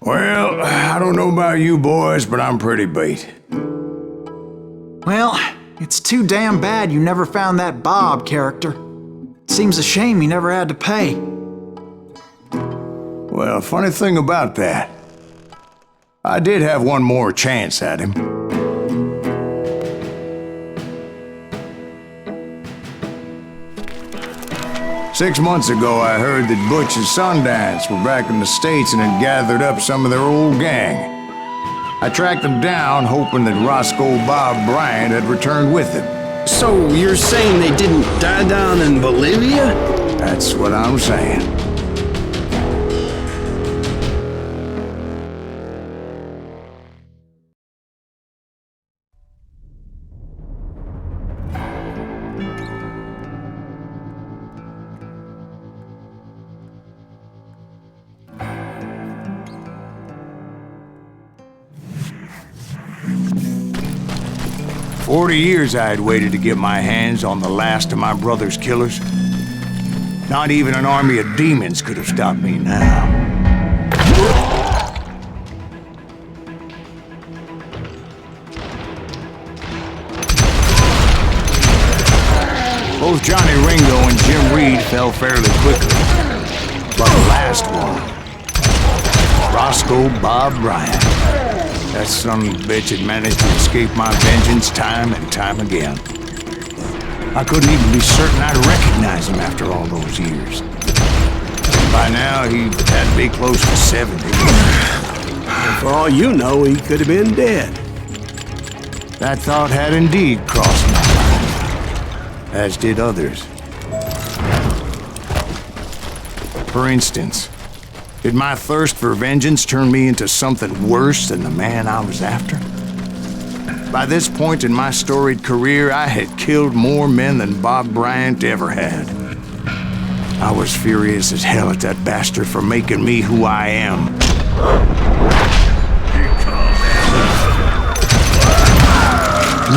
Well, I don't know about you boys, but I'm pretty beat. Well, it's too damn bad you never found that Bob character. Seems a shame he never had to pay. Well, funny thing about that, I did have one more chance at him. Six months ago, I heard that Butch and Sundance were back in the States and had gathered up some of their old gang. I tracked them down, hoping that Roscoe Bob Bryant had returned with them. So you're saying they didn't die down in Bolivia? That's what I'm saying. 40 years I had waited to get my hands on the last of my brother's killers. Not even an army of demons could have stopped me now. Both Johnny Ringo and Jim Reed fell fairly quickly. But the last one, Roscoe Bob Bryant. That son of a bitch had managed to escape my vengeance time and time again. I couldn't even be certain I'd recognize him after all those years. By now, he had to be close to 70. For all you know, he could have been dead. That thought had indeed crossed my mind, as did others. For instance, did my thirst for vengeance turn me into something worse than the man I was after? By this point in my storied career, I had killed more men than Bob Bryant ever had. I was furious as hell at that bastard for making me who I am.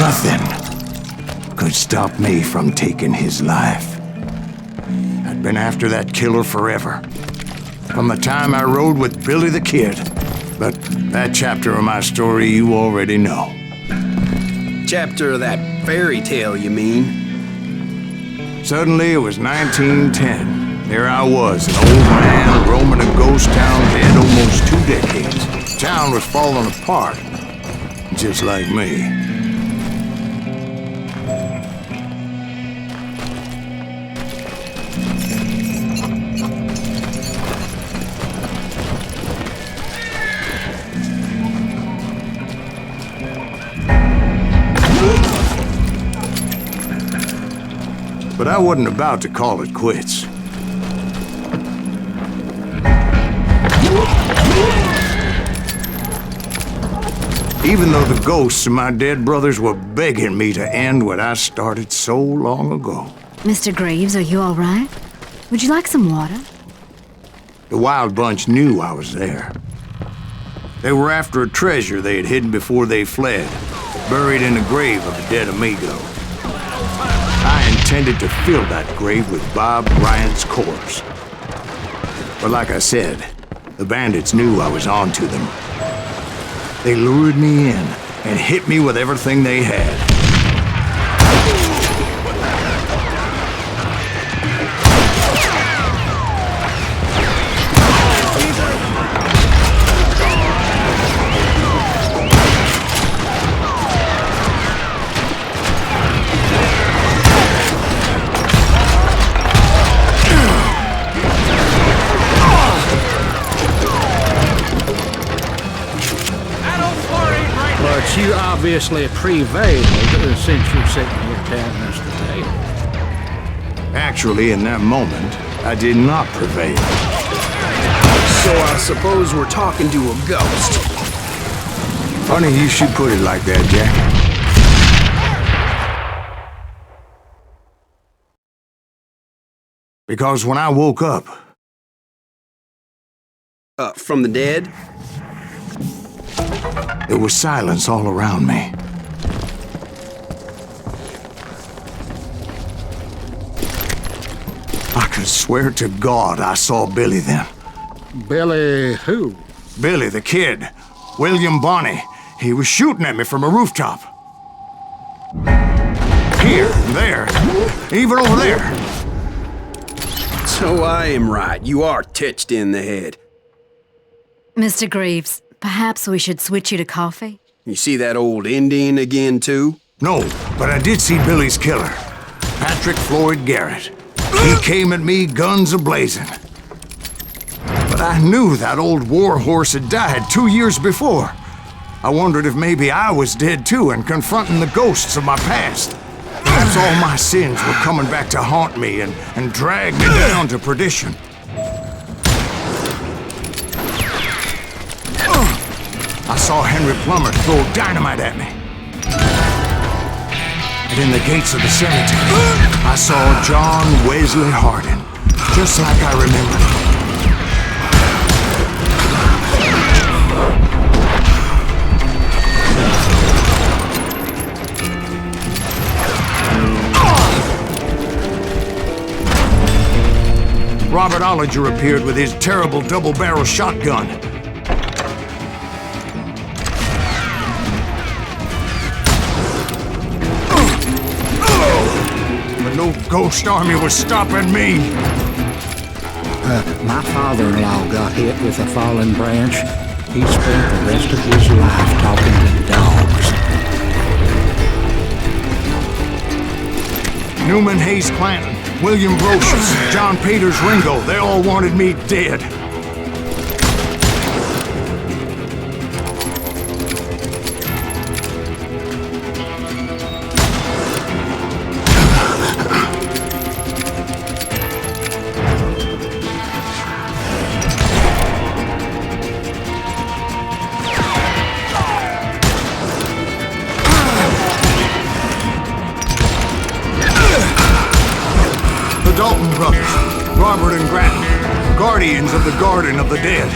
Nothing could stop me from taking his life. I'd been after that killer forever. From the time I rode with Billy the Kid. But that chapter of my story you already know. Chapter of that fairy tale, you mean? Suddenly, it was 1910. There I was, an old man roaming a ghost town dead almost 2 decades. The town was falling apart, just like me. But I wasn't about to call it quits. Even though the ghosts of my dead brothers were begging me to end what I started so long ago. Mr. Graves, are you all right? Would you like some water? The Wild Bunch knew I was there. They were after a treasure they had hidden before they fled, buried in the grave of a dead amigo. I intended to fill that grave with Bob Bryant's corpse. But like I said, the bandits knew I was on to them. They lured me in and hit me with everything they had. You obviously prevailed since you're sitting here telling us today. Actually, in that moment, I did not prevail. So I suppose we're talking to a ghost. Funny you should put it like that, Jack. Because when I woke up... From the dead? There was silence all around me. I could swear to God I saw Billy then. Billy who? Billy, the kid. William Bonney. He was shooting at me from a rooftop. Here, there, even over there. So I am right. You are titched in the head. Mr. Greaves, perhaps we should switch you to coffee? You see that old Indian again, too? No, but I did see Billy's killer, Patrick Floyd Garrett. He came at me guns a-blazing. But I knew that old war horse had died 2 years before. I wondered if maybe I was dead too and confronting the ghosts of my past. Perhaps all my sins were coming back to haunt me and drag me down to perdition. I saw Henry Plummer throw dynamite at me. And in the gates of the cemetery, I saw John Wesley Hardin, just like I remembered him. Robert Ollinger appeared with his terrible double-barrel shotgun. But no ghost army was stopping me. My father-in-law got hit with a fallen branch. He spent the rest of his life talking to dogs. Newman Hayes Clanton, William Brocious, John Peters Ringo, they all wanted me dead. Dalton brothers, Robert and Grattan, guardians of the Garden of the Dead.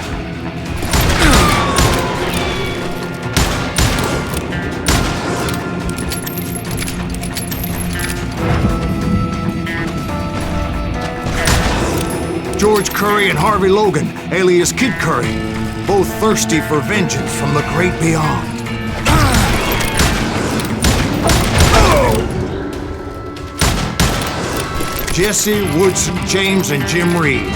George Curry and Harvey Logan, alias Kid Curry, both thirsty for vengeance from the great beyond. Jesse, Woodson, James, and Jim Reed.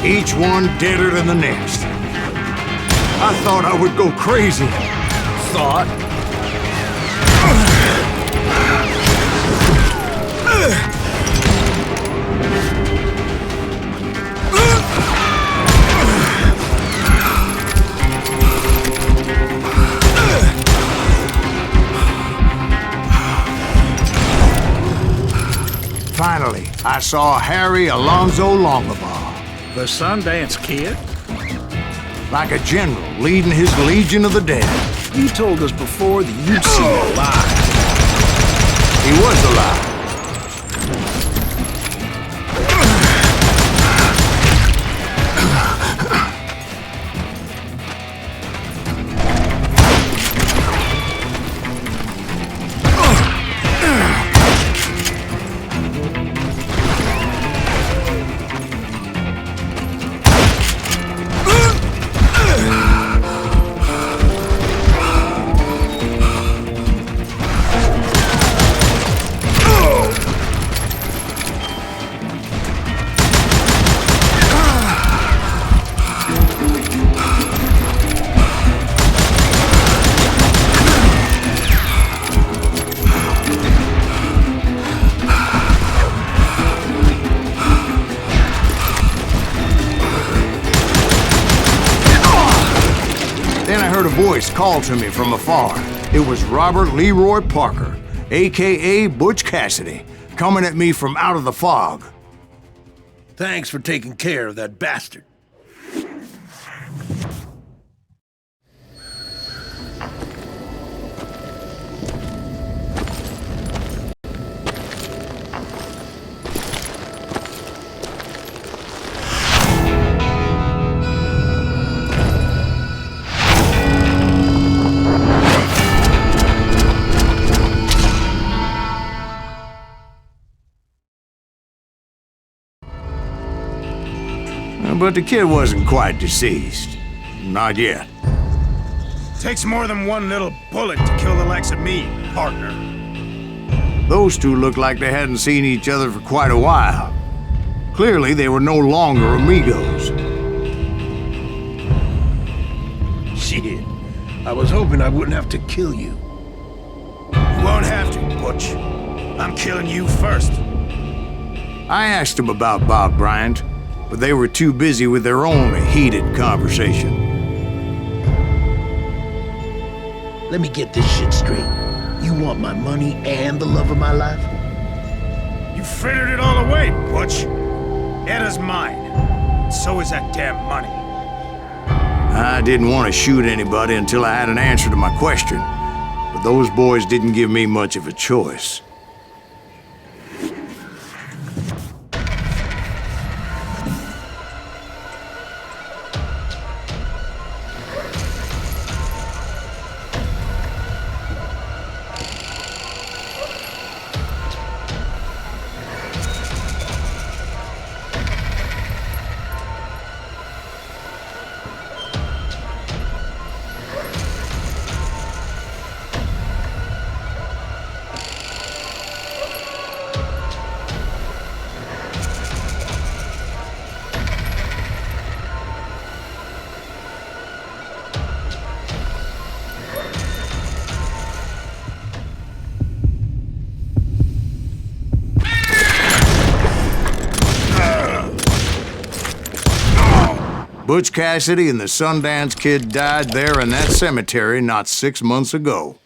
Each one deader than the next. I thought I would go crazy. Thought? Finally, I saw Harry Alonzo Longabaugh. The Sundance Kid? Like a general leading his Legion of the Dead. You told us before that you'd seen him alive. He was alive. Voice called to me from afar. It was Robert Leroy Parker, a.k.a. Butch Cassidy, coming at me from out of the fog. Thanks for taking care of that bastard. But the kid wasn't quite deceased. not yet. Takes more than one little bullet to kill the likes of me, partner. Those two looked like they hadn't seen each other for quite a while. Clearly, they were no longer amigos. Shit. I was hoping I wouldn't have to kill you. You won't have to, Butch. I'm killing you first. I asked them about Bob Bryant, but they were too busy with their own heated conversation. Let me get this shit straight. You want my money and the love of my life? You frittered it all away, Butch. Eda's mine. So is that damn money. I didn't want to shoot anybody until I had an answer to my question, but those boys didn't give me much of a choice. Butch Cassidy and the Sundance Kid died there in that cemetery not 6 months ago.